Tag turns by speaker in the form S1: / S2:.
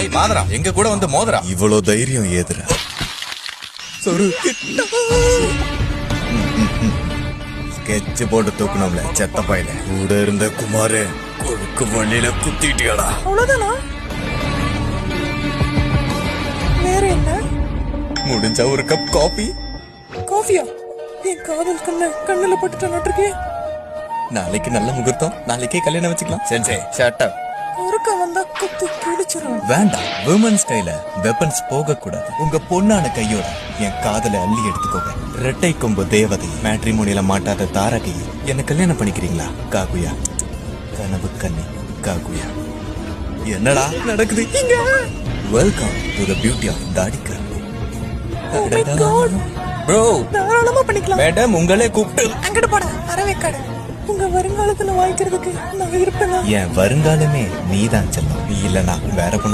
S1: மாதரா எங்க கூட வந்து மோதரா.
S2: இவ்வளவு தைரியம் ஏதுரா? ஸ்கெட்ச் போட்டு தூக்கணும்ல செத்த பையல. கூட இருந்த குமாரு கொழுக்கு வள்ளியில குத்திட்டியாடா.
S3: அவ்வளவுதானா? வேற என்ன?
S2: முடிஞ்சா ஒரு கப் காபி.
S3: காஃபியா? என் காதல் கண்ணுல போட்டுட்டு
S2: நாளைக்கு நல்ல முகூர்த்தம், நாளைக்கே கல்யாணம் வச்சுக்கலாம். சென்சே ஷட் அப்.
S3: ஒருக்க வந்தா குத்தி கிழிச்சிரும்.
S2: வேண்டாம், விமன்ஸ் கையில வெப்பன்ஸ் போக கூடாது. உங்க பொண்ணான கையோட என் காதலை அள்ளி எடுத்துக்கோங்க. ரெட்டை கொம்பு தேவதை, மேட்ரிமோனியில மாட்டாத தாரகை, என்ன கல்யாணம் பண்ணிக்கிறீங்களா? காகுயா, கனவு கண்ணி காகுயா. என்னடா நடக்குது இங்க? Welcome to the beauty of தாடிக்கர். ப்ரோ,
S3: தாராளமா பண்ணிக்கலாம்.
S2: மேடம் உங்களே கூப்பிட்டு
S3: அங்கட போடா அரவேக்காடு. உங்க வருங்காலத்துல வாய்க்கிறதுக்கு நான் இருப்பேனா?
S2: என் வருங்காலமே நீதான் செல்லும். இல்லனா வேற பொண்ணு